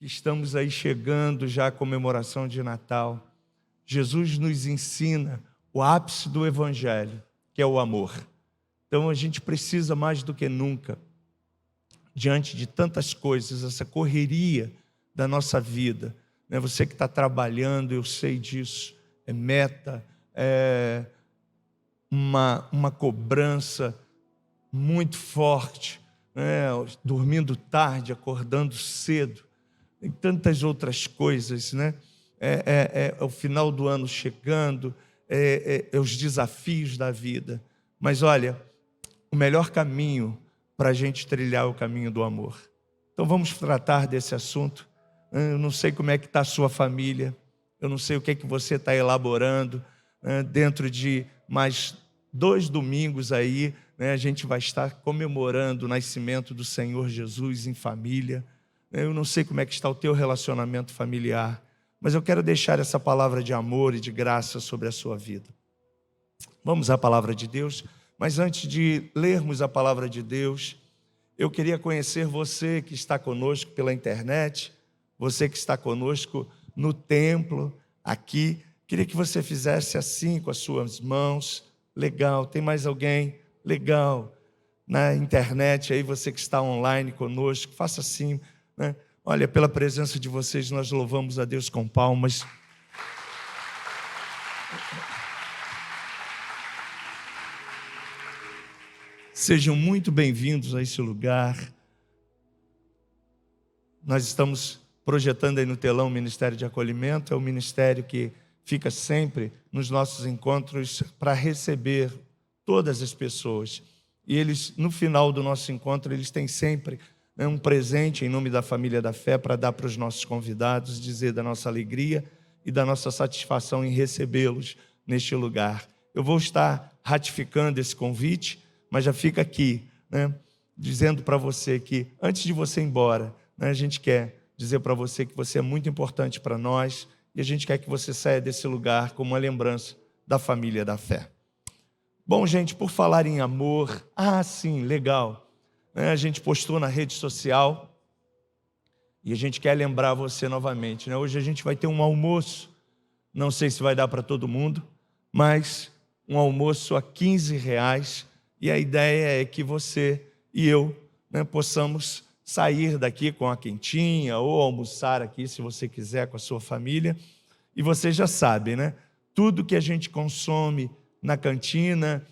que estamos aí chegando já à comemoração de Natal, Jesus nos ensina o ápice do Evangelho, que é o amor. Então a gente precisa mais do que nunca, diante de tantas coisas, essa correria da nossa vida, né? Você que está trabalhando, eu sei disso, é meta, é uma cobrança muito forte, né? Dormindo tarde, acordando cedo, e tantas outras coisas, né? É o final do ano chegando, os desafios da vida. Mas olha, o melhor caminho para a gente trilhar é o caminho do amor. Então vamos tratar desse assunto. Eu não sei como é que está a sua família, eu não sei o que é que você está elaborando. Dentro de mais 2 domingos aí, né, a gente vai estar comemorando o nascimento do Senhor Jesus em família. Eu não sei como é que está o teu relacionamento familiar, mas eu quero deixar essa palavra de amor e de graça sobre a sua vida. Vamos à palavra de Deus, mas antes de lermos a palavra de Deus, eu queria conhecer você que está conosco pela internet, você que está conosco no templo, aqui. Queria que você fizesse assim com as suas mãos. Legal, tem mais alguém? Legal. Na internet, aí você que está online conosco, faça assim, né? Olha, pela presença de vocês, nós louvamos a Deus com palmas. Sejam muito bem-vindos a esse lugar. Nós estamos projetando aí no telão o Ministério de Acolhimento, é o ministério que fica sempre nos nossos encontros para receber todas as pessoas. E eles, no final do nosso encontro, eles têm sempre, né, um presente em nome da família da fé para dar para os nossos convidados, dizer da nossa alegria e da nossa satisfação em recebê-los neste lugar. Eu vou estar ratificando esse convite, mas já fica aqui, né, dizendo para você que antes de você ir embora, né, a gente quer dizer para você que você é muito importante para nós e a gente quer que você saia desse lugar como uma lembrança da família da fé. Bom, gente, por falar em amor, sim, legal, né, a gente postou na rede social e a gente quer lembrar você novamente, né? Hoje a gente vai ter um almoço, não sei se vai dar para todo mundo, mas um almoço a R$15, e a ideia é que você e eu, né, possamos sair daqui com a quentinha ou almoçar aqui, se você quiser, com a sua família. E você já sabe, né? Tudo que a gente consome na cantina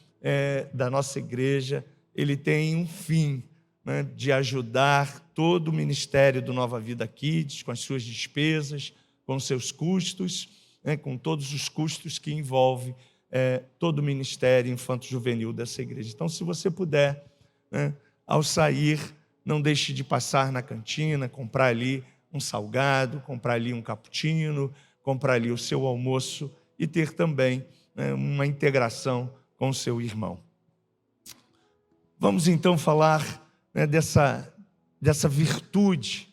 da nossa igreja, ele tem um fim, né, de ajudar todo o ministério do Nova Vida Kids, com as suas despesas, com seus custos, né, com todos os custos que envolve todo o ministério infanto-juvenil dessa igreja. Então, se você puder, né, ao sair, não deixe de passar na cantina, comprar ali um salgado, comprar ali um cappuccino, comprar ali o seu almoço e ter também, né, uma integração com o seu irmão. Vamos então falar, né, dessa virtude,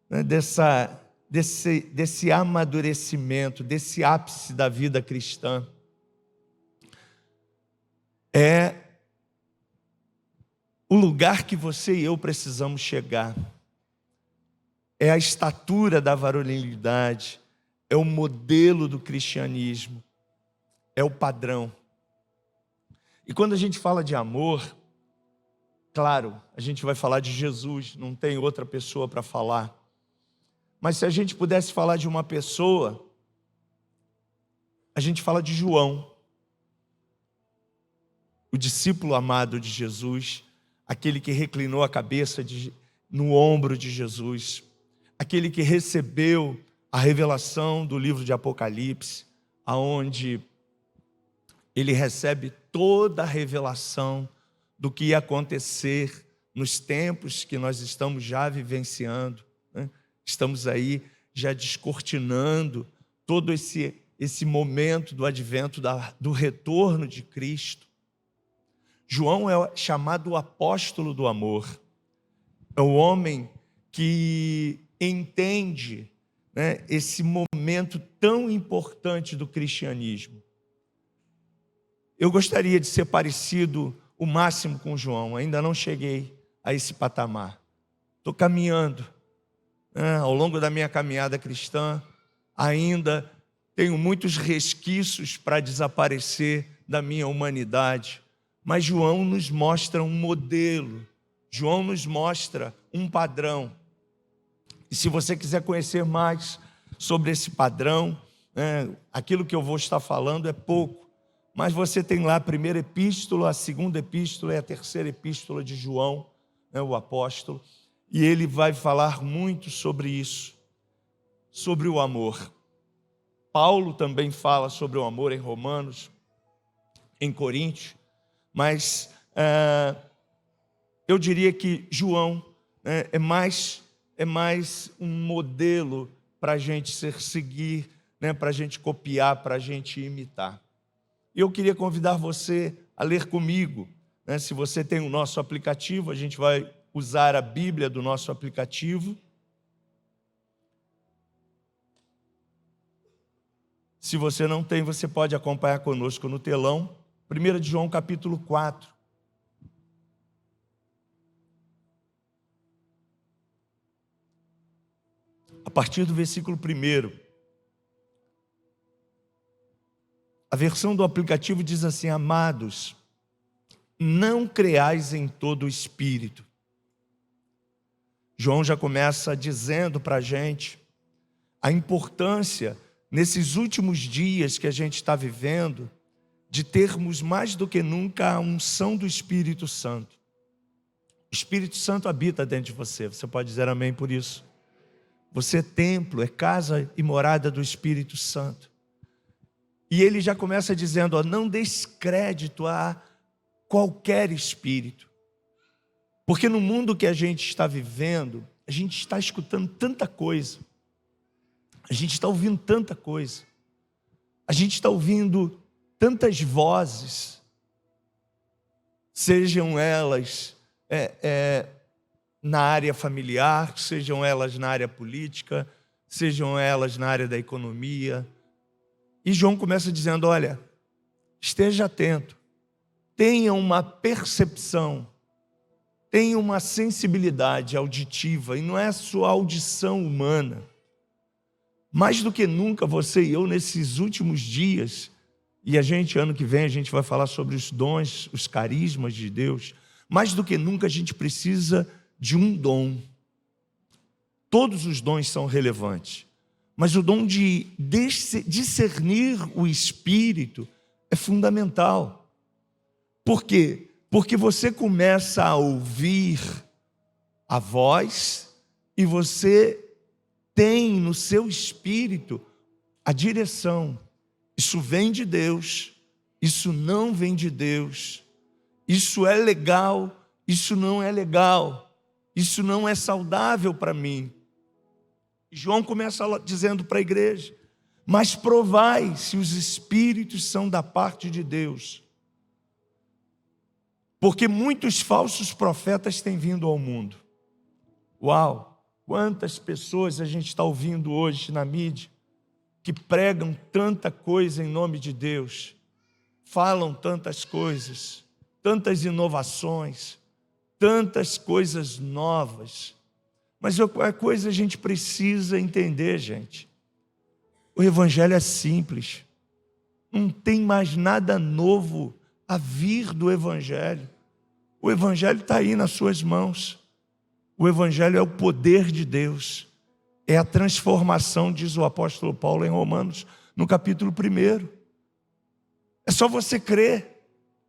né, desse amadurecimento, desse ápice da vida cristã. É o lugar que você e eu precisamos chegar. É a estatura da varonilidade, é o modelo do cristianismo, é o padrão. E quando a gente fala de amor, claro, a gente vai falar de Jesus, não tem outra pessoa para falar. Mas se a gente pudesse falar de uma pessoa, a gente fala de João, o discípulo amado de Jesus, aquele que reclinou a cabeça no ombro de Jesus, aquele que recebeu a revelação do livro de Apocalipse, aonde ele recebe toda a revelação do que ia acontecer nos tempos que nós estamos já vivenciando, né? Estamos aí já descortinando todo esse momento do advento, do retorno de Cristo. João é chamado o apóstolo do amor. É o homem que entende, né, esse momento tão importante do cristianismo. Eu gostaria de ser parecido o máximo com João, ainda não cheguei a esse patamar. Estou caminhando, Ao longo da minha caminhada cristã, ainda tenho muitos resquícios para desaparecer da minha humanidade. Mas João nos mostra um modelo, João nos mostra um padrão. E se você quiser conhecer mais sobre esse padrão, aquilo que eu vou estar falando é pouco, mas você tem lá a primeira epístola, a segunda epístola e a terceira epístola de João, o apóstolo, e ele vai falar muito sobre isso, sobre o amor. Paulo também fala sobre o amor em Romanos, em Coríntios, mas eu diria que João é mais um modelo para a gente seguir, para a gente copiar, para a gente imitar. Eu queria convidar você a ler comigo. Se você tem o nosso aplicativo, a gente vai usar a Bíblia do nosso aplicativo. Se você não tem, você pode acompanhar conosco no telão. 1 de João, capítulo 4. A partir do versículo 1. A versão do aplicativo diz assim: amados, não creais em todo o espírito. João já começa dizendo para a gente a importância, nesses últimos dias que a gente está vivendo, de termos mais do que nunca a unção do Espírito Santo. O Espírito Santo habita dentro de você, você pode dizer amém por isso. Você é templo, é casa e morada do Espírito Santo. E ele já começa dizendo, não descrédito a qualquer espírito. Porque no mundo que a gente está vivendo, a gente está escutando tanta coisa. A gente está ouvindo tanta coisa. A gente está ouvindo tantas vozes. Sejam elas na área familiar, sejam elas na área política, sejam elas na área da economia. E João começa dizendo, olha, esteja atento, tenha uma percepção, tenha uma sensibilidade auditiva, e não é a sua audição humana. Mais do que nunca, você e eu, nesses últimos dias, e ano que vem, a gente vai falar sobre os dons, os carismas de Deus, mais do que nunca a gente precisa de um dom. Todos os dons são relevantes, mas o dom de discernir o Espírito é fundamental. Por quê? Porque você começa a ouvir a voz e você tem no seu espírito a direção. Isso vem de Deus, isso não vem de Deus, isso é legal, isso não é legal, isso não é saudável para mim. João começa dizendo para a igreja, mas provai se os espíritos são da parte de Deus. Porque muitos falsos profetas têm vindo ao mundo. Uau! Quantas pessoas a gente está ouvindo hoje na mídia que pregam tanta coisa em nome de Deus, falam tantas coisas, tantas inovações, tantas coisas novas. Mas a coisa a gente precisa entender, gente. O Evangelho é simples. Não tem mais nada novo a vir do Evangelho. O Evangelho está aí nas suas mãos. O Evangelho é o poder de Deus. É a transformação, diz o apóstolo Paulo em Romanos, no capítulo 1. É só você crer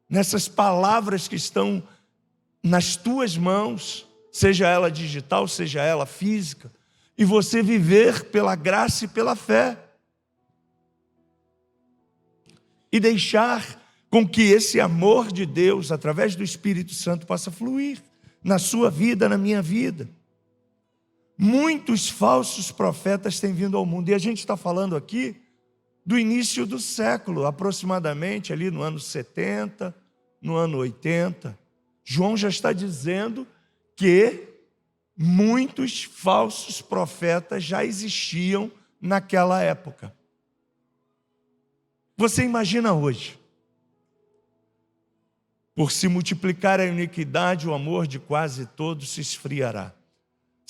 nessas palavras que estão nas tuas mãos, seja ela digital, seja ela física, e você viver pela graça e pela fé. E deixar com que esse amor de Deus, através do Espírito Santo, possa fluir na sua vida, na minha vida. Muitos falsos profetas têm vindo ao mundo, e a gente está falando aqui do início do século, aproximadamente ali no ano 70, no ano 80. João já está dizendo que muitos falsos profetas já existiam naquela época. Você imagina hoje, por se multiplicar a iniquidade, o amor de quase todos se esfriará.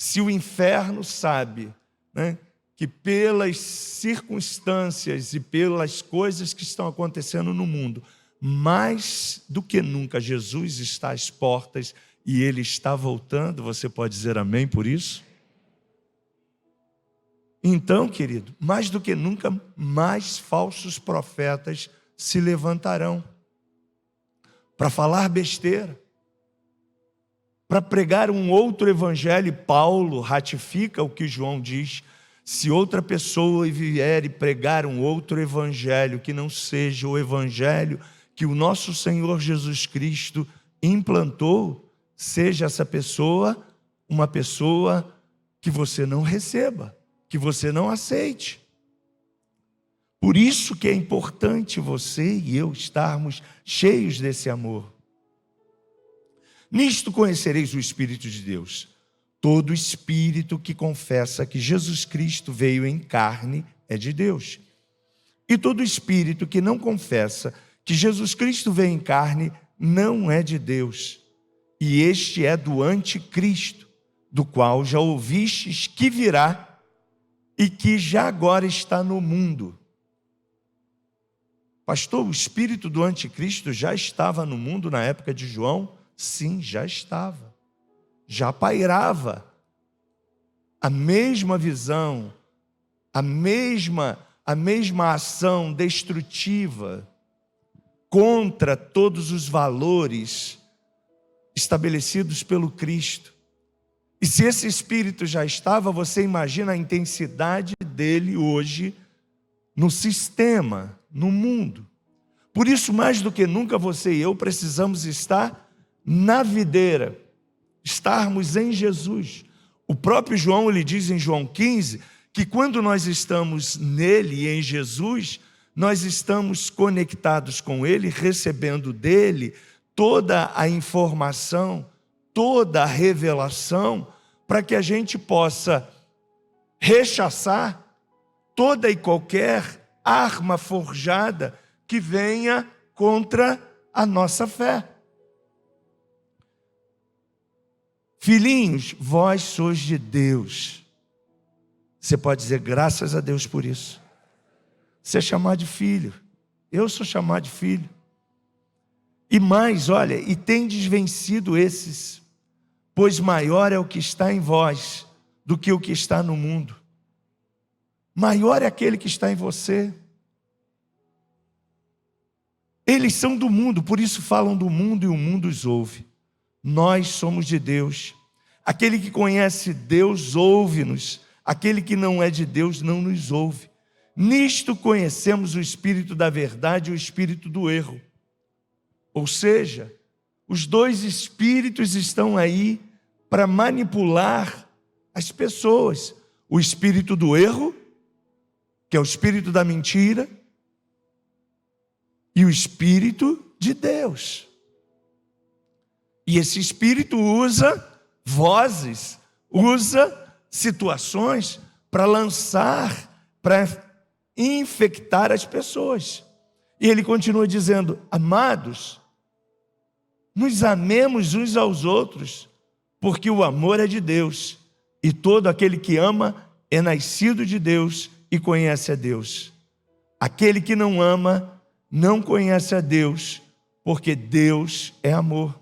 Se o inferno sabe, né, que pelas circunstâncias e pelas coisas que estão acontecendo no mundo, mais do que nunca Jesus está às portas e Ele está voltando, você pode dizer amém por isso? Então, querido, mais do que nunca, mais falsos profetas se levantarão para falar besteira, para pregar um outro evangelho. Paulo ratifica o que João diz: se outra pessoa vier e pregar um outro evangelho que não seja o evangelho que o nosso Senhor Jesus Cristo implantou, seja essa pessoa uma pessoa que você não receba, que você não aceite. Por isso que é importante você e eu estarmos cheios desse amor. Nisto conhecereis o Espírito de Deus. Todo espírito que confessa que Jesus Cristo veio em carne é de Deus. E todo espírito que não confessa que Jesus Cristo veio em carne não é de Deus. E este é do anticristo, do qual já ouvistes que virá e que já agora está no mundo. Pastor, o espírito do anticristo já estava no mundo na época de João? Sim, já estava. Já pairava a mesma visão, a mesma ação destrutiva contra todos os valores estabelecidos pelo Cristo. E se esse espírito já estava, você imagina a intensidade dele hoje no sistema, no mundo. Por isso, mais do que nunca, você e eu precisamos estar na videira, estarmos em Jesus. O próprio João, ele diz em João 15, que quando nós estamos nele e em Jesus, nós estamos conectados com ele, recebendo dele toda a informação, toda a revelação, para que a gente possa rechaçar toda e qualquer arma forjada que venha contra a nossa fé. Filhinhos, vós sois de Deus. Você pode dizer graças a Deus por isso. Você é chamado de filho. Eu sou chamado de filho. E mais, olha, e tendes vencido esses, pois maior é o que está em vós do que o que está no mundo. Maior é aquele que está em você. Eles são do mundo, por isso falam do mundo e o mundo os ouve. Nós somos de Deus. Aquele que conhece Deus ouve-nos. Aquele que não é de Deus não nos ouve. Nisto conhecemos o espírito da verdade e o espírito do erro. Ou seja, os dois espíritos estão aí para manipular as pessoas. O espírito do erro, que é o espírito da mentira, e o espírito de Deus. E esse espírito usa vozes, usa situações para lançar, para infectar as pessoas. E ele continua dizendo: amados, nos amemos uns aos outros, porque o amor é de Deus, e todo aquele que ama é nascido de Deus e conhece a Deus. Aquele que não ama não conhece a Deus, porque Deus é amor.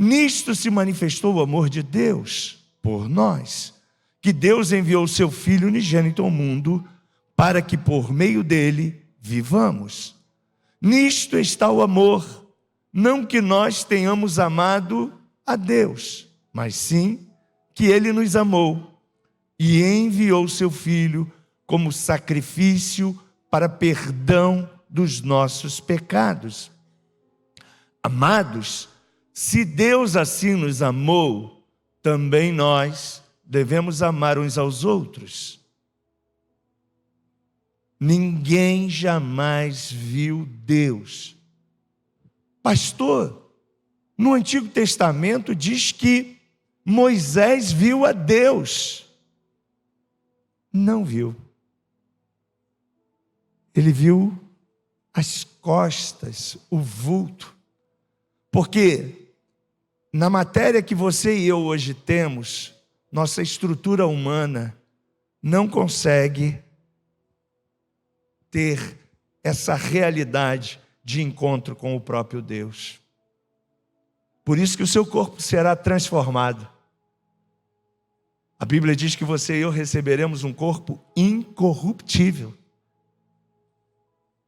Nisto se manifestou o amor de Deus por nós, que Deus enviou o seu Filho unigênito ao mundo, para que por meio dele vivamos. Nisto está o amor, não que nós tenhamos amado a Deus, mas sim que ele nos amou e enviou o seu Filho como sacrifício para perdão dos nossos pecados. Amados, se Deus assim nos amou, também nós devemos amar uns aos outros. Ninguém jamais viu Deus. Pastor, no Antigo Testamento diz que Moisés viu a Deus. Não viu. Ele viu as costas, o vulto. Porque na matéria que você e eu hoje temos, nossa estrutura humana não consegue ter essa realidade de encontro com o próprio Deus. Por isso que o seu corpo será transformado. A Bíblia diz que você e eu receberemos um corpo incorruptível.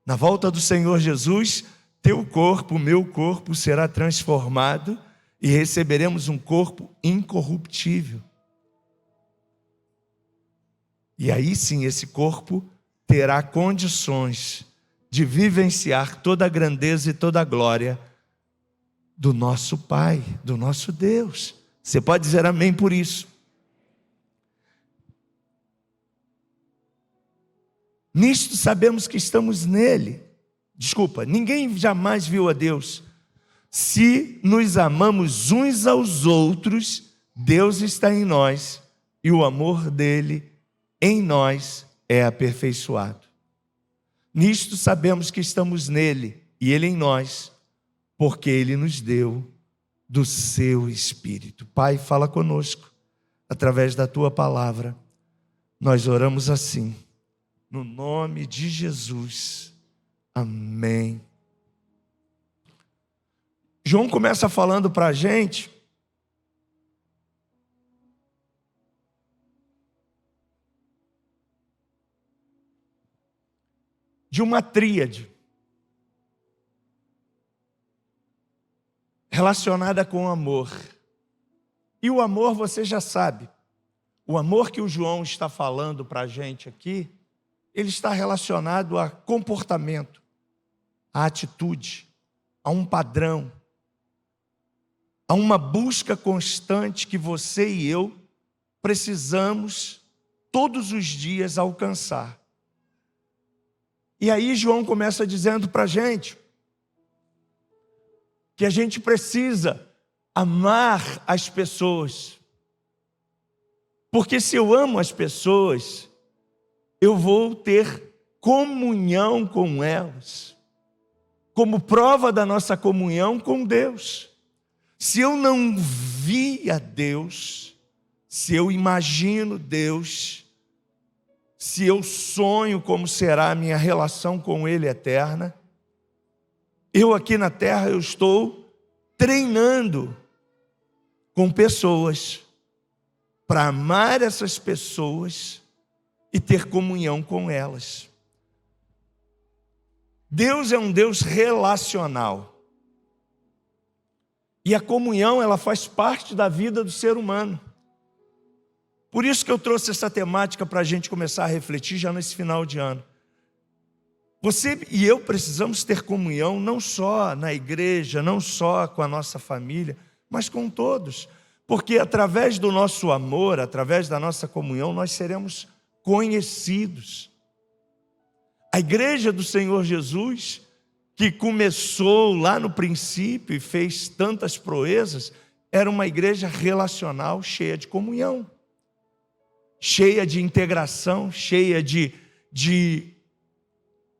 Na volta do Senhor Jesus, teu corpo, meu corpo será transformado e receberemos um corpo incorruptível. E aí sim, esse corpo terá condições de vivenciar toda a grandeza e toda a glória do nosso Pai, do nosso Deus. Você pode dizer amém por isso? Nisto sabemos que estamos nele. Ninguém jamais viu a Deus. Se nos amamos uns aos outros, Deus está em nós e o amor dele em nós é aperfeiçoado. Nisto sabemos que estamos nele e ele em nós, porque ele nos deu do seu Espírito. Pai, fala conosco através da tua palavra. Nós oramos assim. No nome de Jesus. Amém. João começa falando para a gente de uma tríade relacionada com o amor. E o amor você já sabe. O amor que o João está falando para a gente aqui, ele está relacionado a comportamento, a atitude, a um padrão, a uma busca constante que você e eu precisamos todos os dias alcançar. E aí João começa dizendo para a gente que a gente precisa amar as pessoas. Porque se eu amo as pessoas, eu vou ter comunhão com elas, como prova da nossa comunhão com Deus. Se eu não vi a Deus, se eu imagino Deus, se eu sonho como será a minha relação com Ele eterna, eu aqui na terra eu estou treinando com pessoas para amar essas pessoas e ter comunhão com elas. Deus é um Deus relacional. E a comunhão, ela faz parte da vida do ser humano. Por isso que eu trouxe essa temática para a gente começar a refletir já nesse final de ano. Você e eu precisamos ter comunhão não só na igreja, não só com a nossa família, mas com todos. Porque através do nosso amor, através da nossa comunhão, nós seremos conhecidos. A igreja do Senhor Jesus, que começou lá no princípio e fez tantas proezas, era uma igreja relacional, cheia de comunhão, cheia de integração, cheia de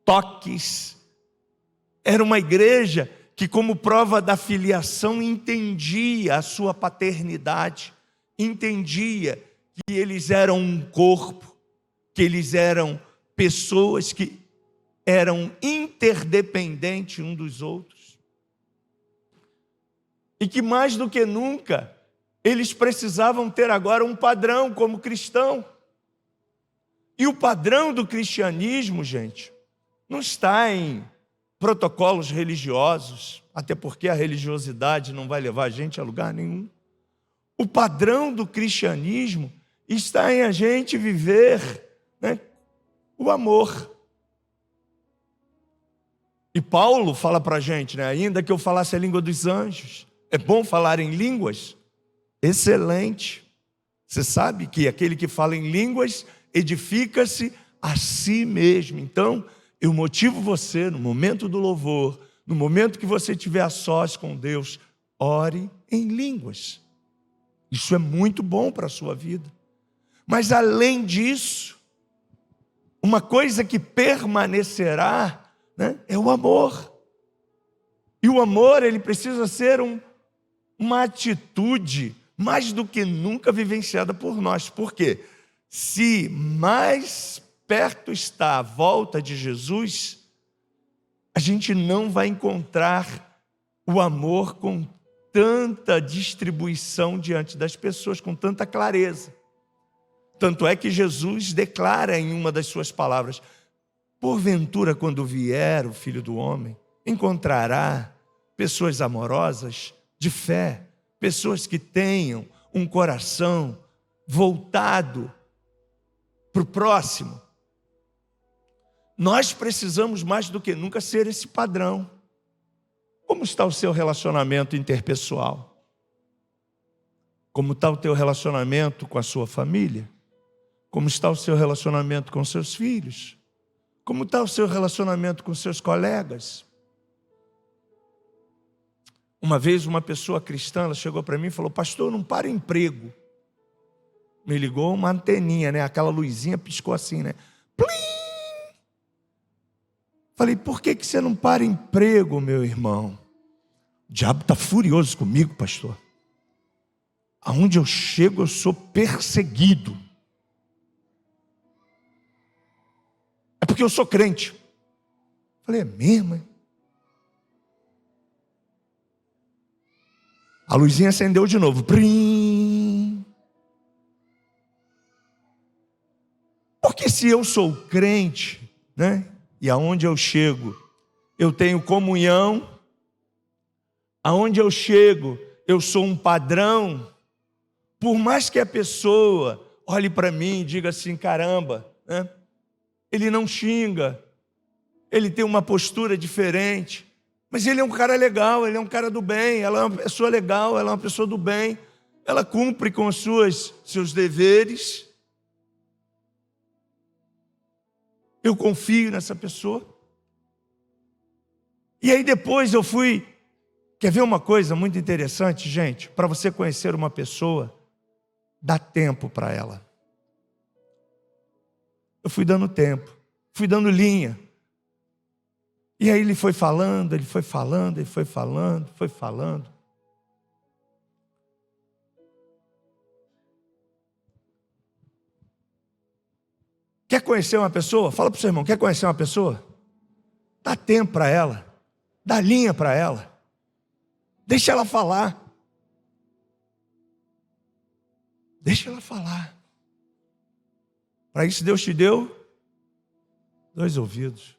toques. Era uma igreja que, como prova da filiação, entendia a sua paternidade, entendia que eles eram um corpo, que eles eram pessoas que eram interdependentes uns dos outros. E que mais do que nunca, eles precisavam ter agora um padrão como cristão. E o padrão do cristianismo, gente, não está em protocolos religiosos, até porque a religiosidade não vai levar a gente a lugar nenhum. O padrão do cristianismo está em a gente viver, o amor. E Paulo fala para a gente, ainda que eu falasse a língua dos anjos, é bom falar em línguas? Excelente. Você sabe que aquele que fala em línguas edifica-se a si mesmo. Então, eu motivo você, no momento do louvor, no momento que você estiver a sós com Deus, ore em línguas. Isso é muito bom para a sua vida. Mas além disso, uma coisa que permanecerá, é o amor. E o amor, ele precisa ser uma atitude mais do que nunca vivenciada por nós. Por quê? Se mais perto está a volta de Jesus, a gente não vai encontrar o amor com tanta distribuição diante das pessoas, com tanta clareza. Tanto é que Jesus declara em uma das suas palavras: porventura, quando vier o Filho do Homem, encontrará pessoas amorosas, de fé, pessoas que tenham um coração voltado para o próximo. Nós precisamos mais do que nunca ser esse padrão. Como está o seu relacionamento interpessoal? Como está o teu relacionamento com a sua família? Como está o seu relacionamento com seus filhos? Como está o seu relacionamento com seus colegas? Uma vez uma pessoa cristã, ela chegou para mim e falou: pastor, não para emprego. Me ligou uma anteninha, né? Aquela luzinha piscou assim, né? Plim! Falei: por que você não para emprego, meu irmão? O diabo está furioso comigo, pastor. Aonde eu chego, eu sou perseguido. É porque eu sou crente. Falei: é mesmo, hein? A luzinha acendeu de novo. Prim! Porque se eu sou crente, né? E aonde eu chego, eu tenho comunhão. Aonde eu chego, eu sou um padrão. Por mais que a pessoa olhe para mim e diga assim: caramba, né? Ele não xinga, ele tem uma postura diferente, mas ele é um cara legal, ele é um cara do bem, ela é uma pessoa legal, ela é uma pessoa do bem, ela cumpre com os seus deveres. Eu confio nessa pessoa. E aí depois eu fui... Quer ver uma coisa muito interessante, gente? Para você conhecer uma pessoa, dá tempo para ela. Eu fui dando tempo, fui dando linha. E aí ele foi falando, ele foi falando, ele foi falando, foi falando. Quer conhecer uma pessoa? Fala para o seu irmão: quer conhecer uma pessoa? Dá tempo para ela, dá linha para ela. Deixa ela falar. Deixa ela falar. Para isso Deus te deu 2 ouvidos.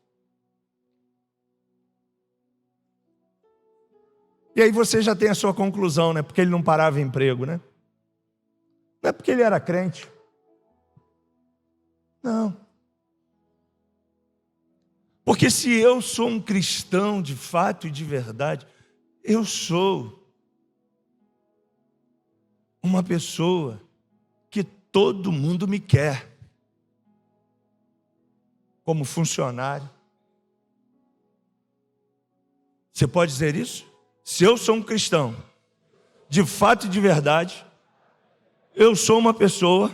E aí você já tem a sua conclusão, né? Porque ele não parava em emprego, né? Não é porque ele era crente. Não. Porque se eu sou um cristão de fato e de verdade, eu sou uma pessoa que todo mundo me quer como funcionário. Você pode dizer isso? Se eu sou um cristão de fato e de verdade, eu sou uma pessoa,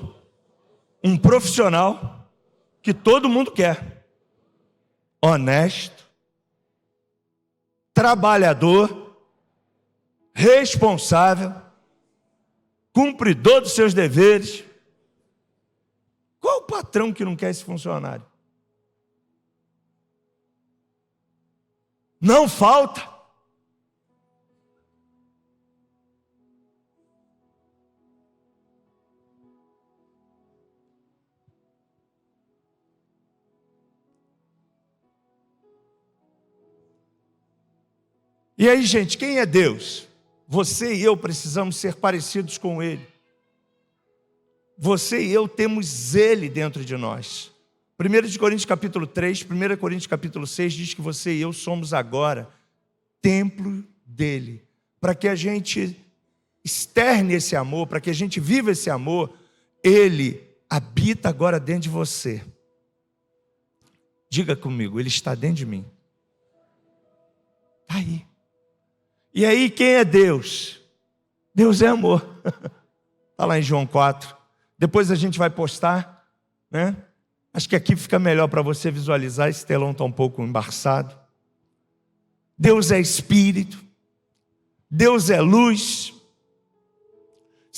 um profissional que todo mundo quer. Honesto, trabalhador, responsável, cumpridor dos seus deveres. Qual o patrão que não quer esse funcionário? Não falta. E aí, gente, quem é Deus? Você e eu precisamos ser parecidos com Ele. Você e eu temos Ele dentro de nós. 1 Coríntios capítulo 3, 1 Coríntios capítulo 6 diz que você e eu somos agora templo dEle. Para que a gente externe esse amor, para que a gente viva esse amor, Ele habita agora dentro de você. Diga comigo: Ele está dentro de mim. Está aí. E aí, quem é Deus? Deus é amor. Está lá em João 4. Depois a gente vai postar, né? Acho que aqui fica melhor para você visualizar. Esse telão está um pouco embaçado. Deus é Espírito. Deus é luz.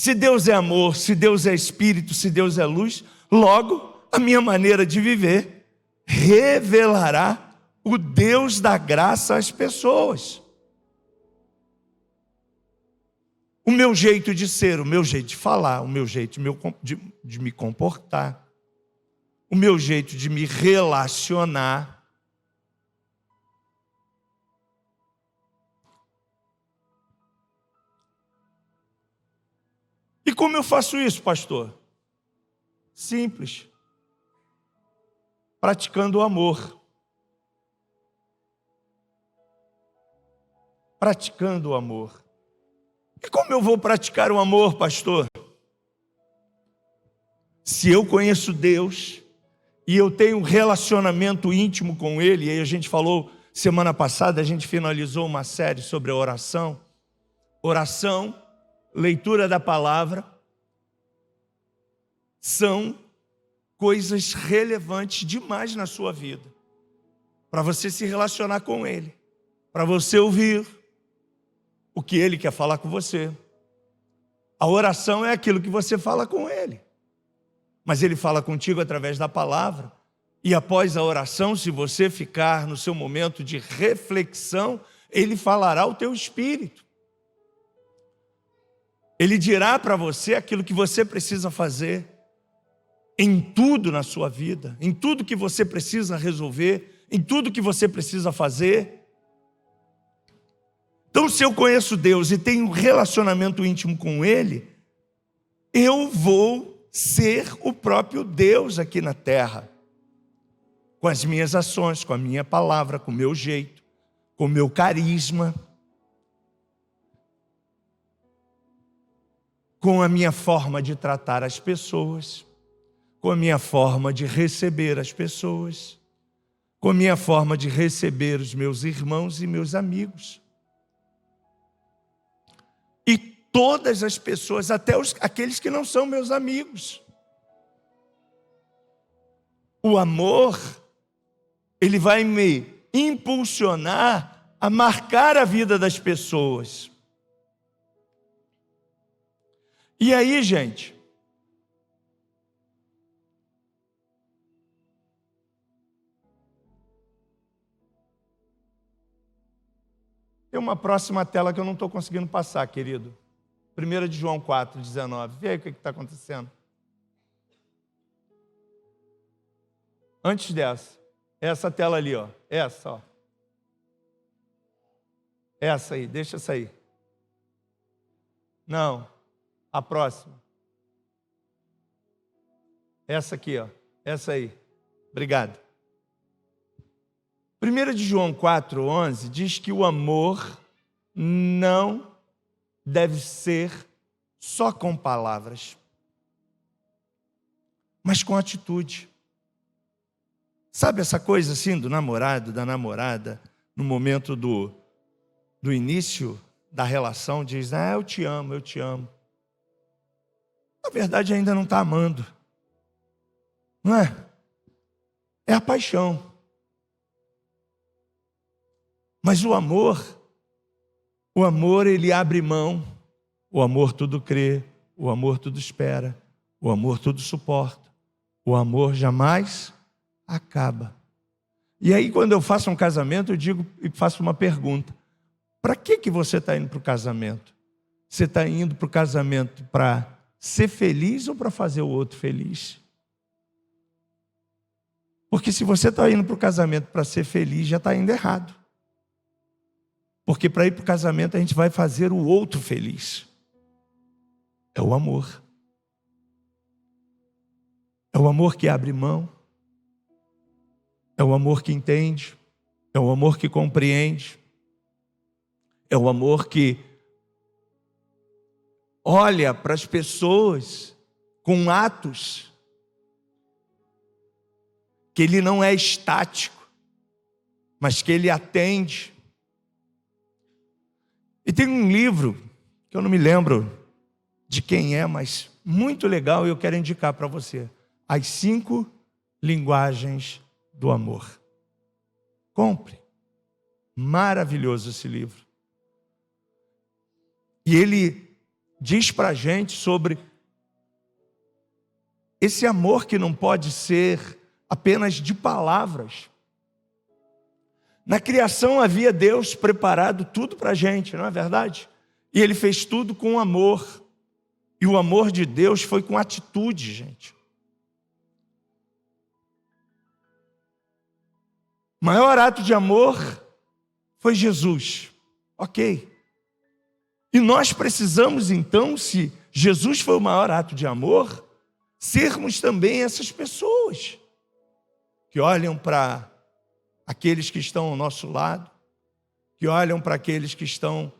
Se Deus é amor, se Deus é espírito, se Deus é luz, logo a minha maneira de viver revelará o Deus da graça às pessoas. O meu jeito de ser, o meu jeito de falar, o meu jeito de me comportar, o meu jeito de me relacionar. E como eu faço isso, pastor? Simples. Praticando o amor. Praticando o amor. E como eu vou praticar o amor, pastor? Se eu conheço Deus e eu tenho um relacionamento íntimo com Ele, e aí a gente falou, semana passada, a gente finalizou uma série sobre a oração. Oração, leitura da palavra, são coisas relevantes demais na sua vida, para você se relacionar com Ele, para você ouvir o que Ele quer falar com você. A oração é aquilo que você fala com Ele, mas Ele fala contigo através da palavra, e após a oração, se você ficar no seu momento de reflexão, Ele falará ao teu espírito. Ele dirá para você aquilo que você precisa fazer em tudo na sua vida, em tudo que você precisa resolver, em tudo que você precisa fazer. Então, se eu conheço Deus e tenho um relacionamento íntimo com Ele, eu vou ser o próprio Deus aqui na terra, com as minhas ações, com a minha palavra, com o meu jeito, com o meu carisma, com a minha forma de tratar as pessoas, com a minha forma de receber as pessoas, com a minha forma de receber os meus irmãos e meus amigos. E todas as pessoas, até aqueles que não são meus amigos. O amor, ele vai me impulsionar a marcar a vida das pessoas. E aí, gente, tem uma próxima tela que eu não estou conseguindo passar, querido. 1 de João 4, 19. Vê aí o que está acontecendo. Antes dessa, essa tela ali, ó. Essa, ó. Essa aí, deixa essa aí. Não, a próxima. Essa aqui, ó. Essa aí. Obrigado. 1 de João 4, 11 diz que o amor não deve ser só com palavras, mas com atitude. Sabe essa coisa assim do namorado, da namorada, no momento do início da relação, diz, eu te amo, eu te amo. Na verdade ainda não está amando, não é? É a paixão. Mas o amor ele abre mão, o amor tudo crê, o amor tudo espera, o amor tudo suporta, o amor jamais acaba. E aí quando eu faço um casamento, eu digo e faço uma pergunta, para que você está indo para o casamento? Você está indo para o casamento para ser feliz ou para fazer o outro feliz? Porque se você está indo para o casamento para ser feliz, já está indo errado. Porque para ir para o casamento a gente vai fazer o outro feliz. É o amor. É o amor que abre mão. É o amor que entende. É o amor que compreende. É o amor que olha para as pessoas com atos. Que ele não é estático, mas que ele atende. E tem um livro, que eu não me lembro de quem é, mas muito legal, e eu quero indicar para você. As 5 linguagens do amor. Compre. Maravilhoso esse livro. E ele diz para a gente sobre esse amor que não pode ser apenas de palavras. Na criação havia Deus preparado tudo para a gente, não é verdade? E Ele fez tudo com amor. E o amor de Deus foi com atitude, gente. O maior ato de amor foi Jesus. Ok. E nós precisamos então, se Jesus foi o maior ato de amor, sermos também essas pessoas que olham para aqueles que estão ao nosso lado, que olham para aqueles que estão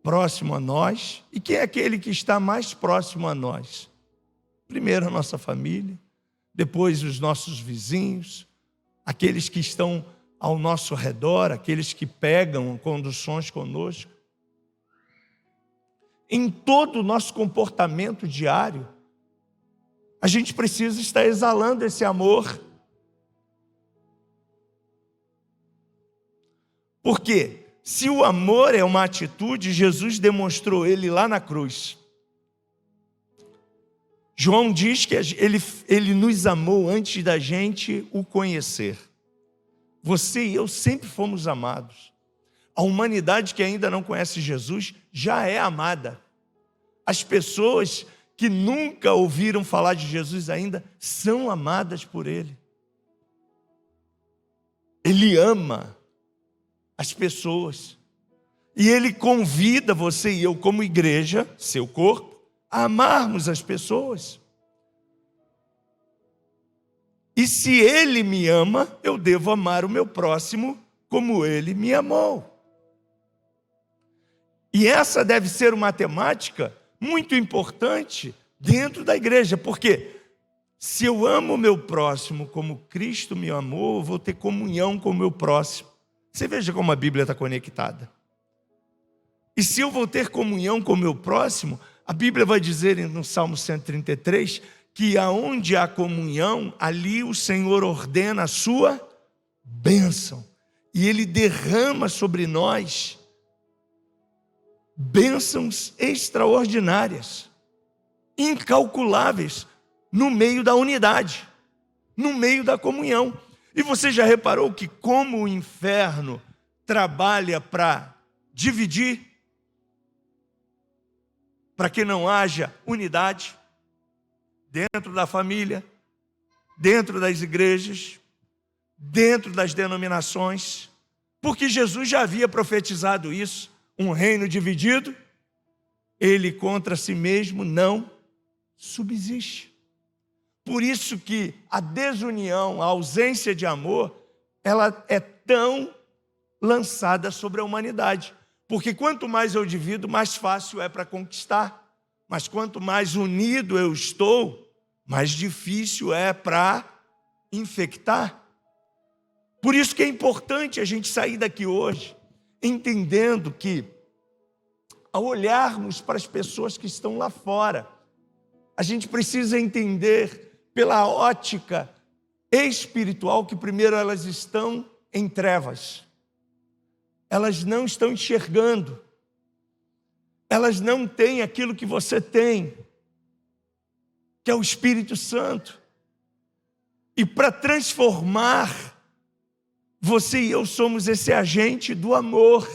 próximo a nós. E quem é aquele que está mais próximo a nós? Primeiro a nossa família, depois os nossos vizinhos, aqueles que estão ao nosso redor, aqueles que pegam conduções conosco. Em todo o nosso comportamento diário, a gente precisa estar exalando esse amor. Por quê? Se o amor é uma atitude, Jesus demonstrou ele lá na cruz. João diz que ele nos amou antes da gente o conhecer. Você e eu sempre fomos amados. A humanidade que ainda não conhece Jesus já é amada. As pessoas que nunca ouviram falar de Jesus ainda são amadas por Ele. Ele ama as pessoas. E Ele convida você e eu, como igreja, seu corpo, a amarmos as pessoas. E se Ele me ama, eu devo amar o meu próximo como Ele me amou. E essa deve ser uma temática muito importante dentro da igreja, porque se eu amo o meu próximo como Cristo me amou, eu vou ter comunhão com o meu próximo. Você veja como a Bíblia está conectada. E se eu vou ter comunhão com o meu próximo, a Bíblia vai dizer no Salmo 133 que aonde há comunhão, ali o Senhor ordena a sua bênção. E Ele derrama sobre nós bênçãos extraordinárias, incalculáveis, no meio da unidade, no meio da comunhão. E você já reparou que como o inferno trabalha para dividir, para que não haja unidade dentro da família, dentro das igrejas, dentro das denominações, porque Jesus já havia profetizado isso. Um reino dividido, ele contra si mesmo não subsiste. Por isso que a desunião, a ausência de amor, ela é tão lançada sobre a humanidade. Porque quanto mais eu divido, mais fácil é para conquistar. Mas quanto mais unido eu estou, mais difícil é para infectar. Por isso que é importante a gente sair daqui hoje entendendo que, ao olharmos para as pessoas que estão lá fora, a gente precisa entender pela ótica espiritual que primeiro elas estão em trevas. Elas não estão enxergando. Elas não têm aquilo que você tem, que é o Espírito Santo. E para transformar, você e eu somos esse agente do amor,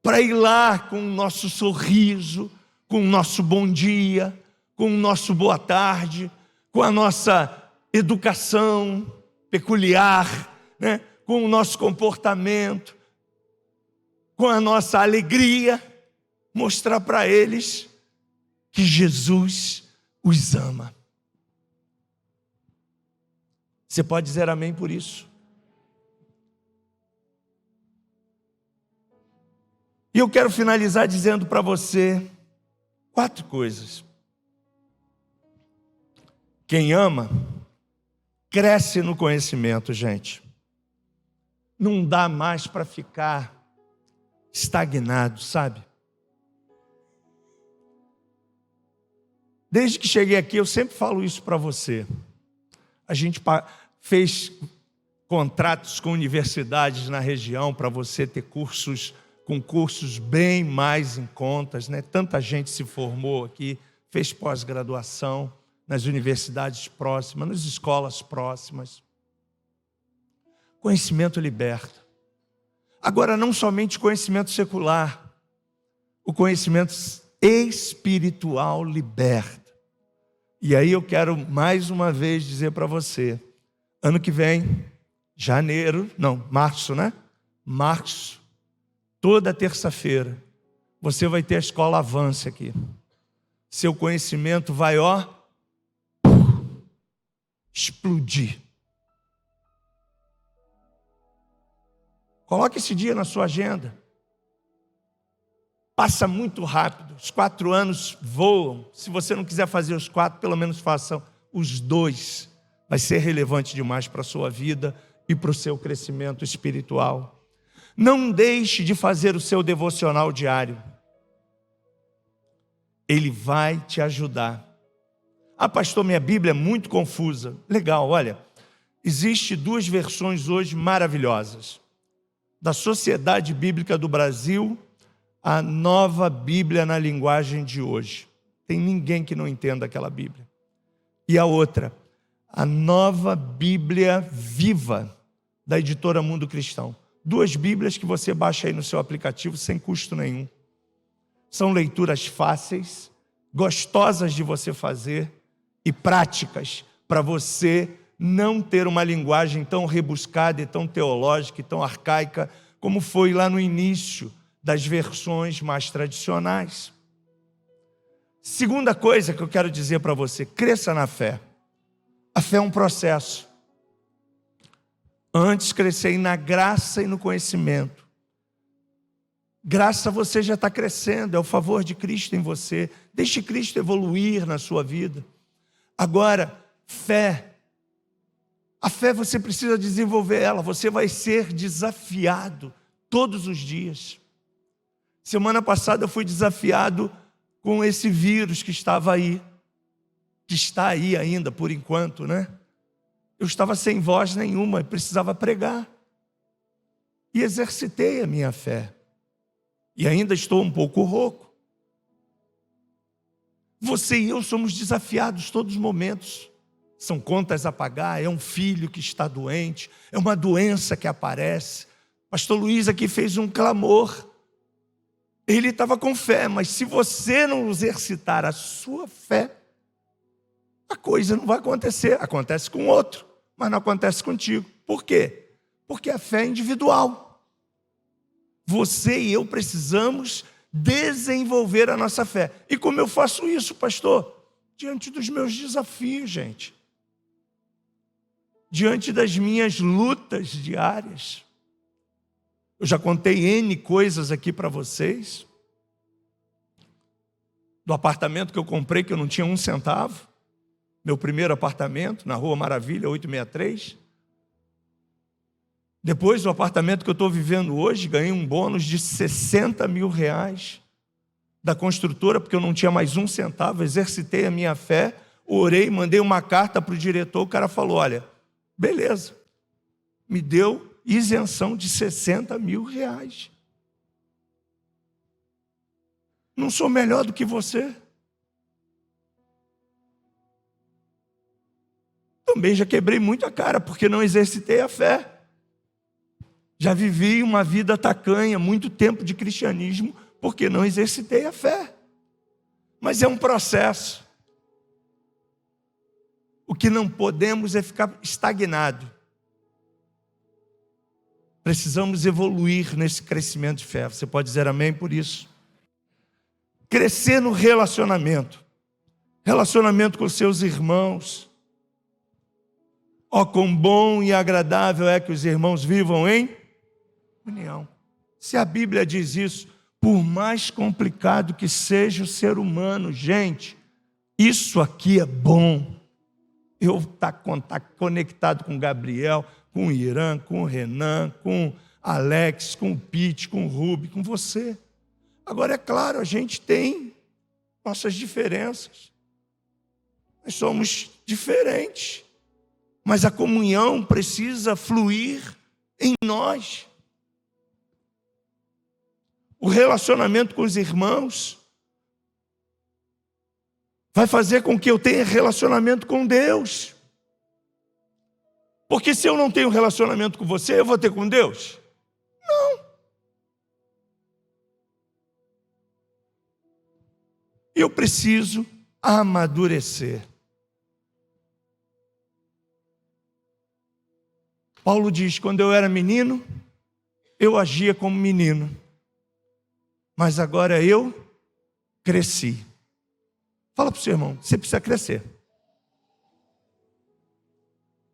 para ir lá com o nosso sorriso, com o nosso bom dia, com o nosso boa tarde, com a nossa educação peculiar, né? Com o nosso comportamento, com a nossa alegria, mostrar para eles que Jesus os ama. Você pode dizer amém por isso? E eu quero finalizar dizendo para você 4 coisas. Quem ama, cresce no conhecimento, gente. Não dá mais para ficar estagnado, sabe? Desde que cheguei aqui, eu sempre falo isso para você. A gente fez contratos com universidades na região para você ter cursos com cursos bem mais em contas, né? Tanta gente se formou aqui, fez pós-graduação nas universidades próximas, nas escolas próximas. Conhecimento liberta. Agora, não somente conhecimento secular, o conhecimento espiritual liberta. E aí eu quero mais uma vez dizer para você, ano que vem, março, né? Março, toda terça-feira, você vai ter a escola Avance aqui. Seu conhecimento vai, explodir. Coloque esse dia na sua agenda. Passa muito rápido. Os 4 anos voam. Se você não quiser fazer os 4, pelo menos faça os 2. Vai ser relevante demais para a sua vida e para o seu crescimento espiritual. Não deixe de fazer o seu devocional diário. Ele vai te ajudar. Pastor, minha Bíblia é muito confusa. Legal, olha. Existem 2 versões hoje maravilhosas. Da Sociedade Bíblica do Brasil, a Nova Bíblia na linguagem de hoje. Tem ninguém que não entenda aquela Bíblia. E a outra, a Nova Bíblia Viva, da editora Mundo Cristão. 2 Bíblias que você baixa aí no seu aplicativo sem custo nenhum. São leituras fáceis, gostosas de você fazer e práticas para você não ter uma linguagem tão rebuscada e tão teológica e tão arcaica como foi lá no início das versões mais tradicionais. Segunda coisa que eu quero dizer para você, cresça na fé. A fé é um processo. Antes crescei na graça e no conhecimento. Graça você já está crescendo, é o favor de Cristo em você. Deixe Cristo evoluir na sua vida. Agora, fé. A fé você precisa desenvolver ela, você vai ser desafiado todos os dias. Semana passada eu fui desafiado com esse vírus que estava aí, que está aí ainda por enquanto, né? Eu estava sem voz nenhuma, precisava pregar. E exercitei a minha fé. E ainda estou um pouco rouco. Você e eu somos desafiados todos os momentos. São contas a pagar, é um filho que está doente, é uma doença que aparece. Pastor Luiz aqui fez um clamor. Ele estava com fé, mas se você não exercitar a sua fé, a coisa não vai acontecer. Acontece com outro, mas não acontece contigo. Por quê? Porque a fé é individual. Você e eu precisamos desenvolver a nossa fé. E como eu faço isso, pastor? Diante dos meus desafios, gente. Diante das minhas lutas diárias. Eu já contei N coisas aqui para vocês. Do apartamento que eu comprei, que eu não tinha 1 centavo. Meu primeiro apartamento, na Rua Maravilha, 863. Depois do apartamento que eu estou vivendo hoje, ganhei um bônus de R$60 mil da construtora, porque eu não tinha mais 1 centavo, exercitei a minha fé, orei, mandei uma carta para o diretor, o cara falou, olha, beleza, me deu isenção de R$60 mil. Não sou melhor do que você. Também já quebrei muito a cara, porque não exercitei a fé. Já vivi uma vida tacanha, muito tempo de cristianismo, porque não exercitei a fé. Mas é um processo. O que não podemos é ficar estagnado. Precisamos evoluir nesse crescimento de fé. Você pode dizer amém por isso? Crescer no relacionamento. Relacionamento com seus irmãos. Quão bom e agradável é que os irmãos vivam em união. Se a Bíblia diz isso, por mais complicado que seja o ser humano, gente, isso aqui é bom. Eu estar conectado com o Gabriel, com o Irã, com o Renan, com o Alex, com o Pete, com o Rubi, com você. Agora, é claro, a gente tem nossas diferenças. Nós somos diferentes. Mas a comunhão precisa fluir em nós. o relacionamento com os irmãos vai fazer com que eu tenha relacionamento com Deus. Porque se eu não tenho relacionamento com você, eu vou ter com Deus? Não. Eu preciso amadurecer. Paulo diz, quando eu era menino, eu agia como menino. Mas agora eu cresci. Fala para o seu irmão, você precisa crescer.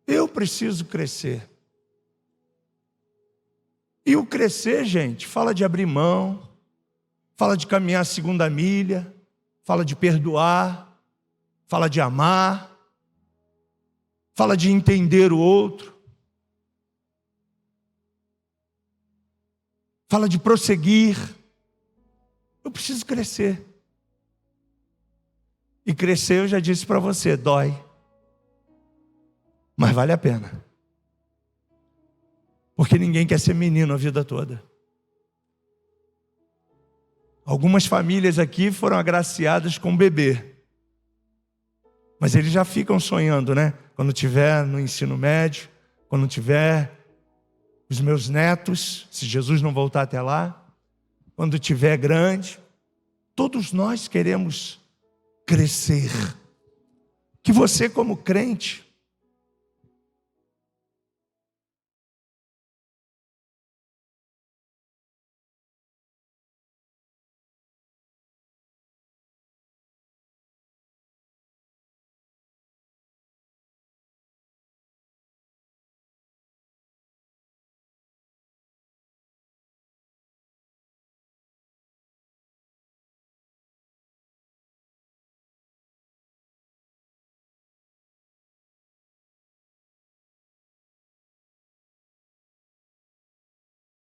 Eu preciso crescer. E o crescer, gente, fala de abrir mão, fala de caminhar a segunda milha, fala de perdoar, fala de amar, fala de entender o outro, fala de prosseguir. Eu preciso crescer. E crescer, eu já disse para você, dói. Mas vale a pena. Porque ninguém quer ser menino a vida toda. Algumas famílias aqui foram agraciadas com bebê. Mas eles já ficam sonhando, né? Quando tiver no ensino médio, quando tiver os meus netos, se Jesus não voltar até lá, quando tiver grande, todos nós queremos crescer. Que você, como crente,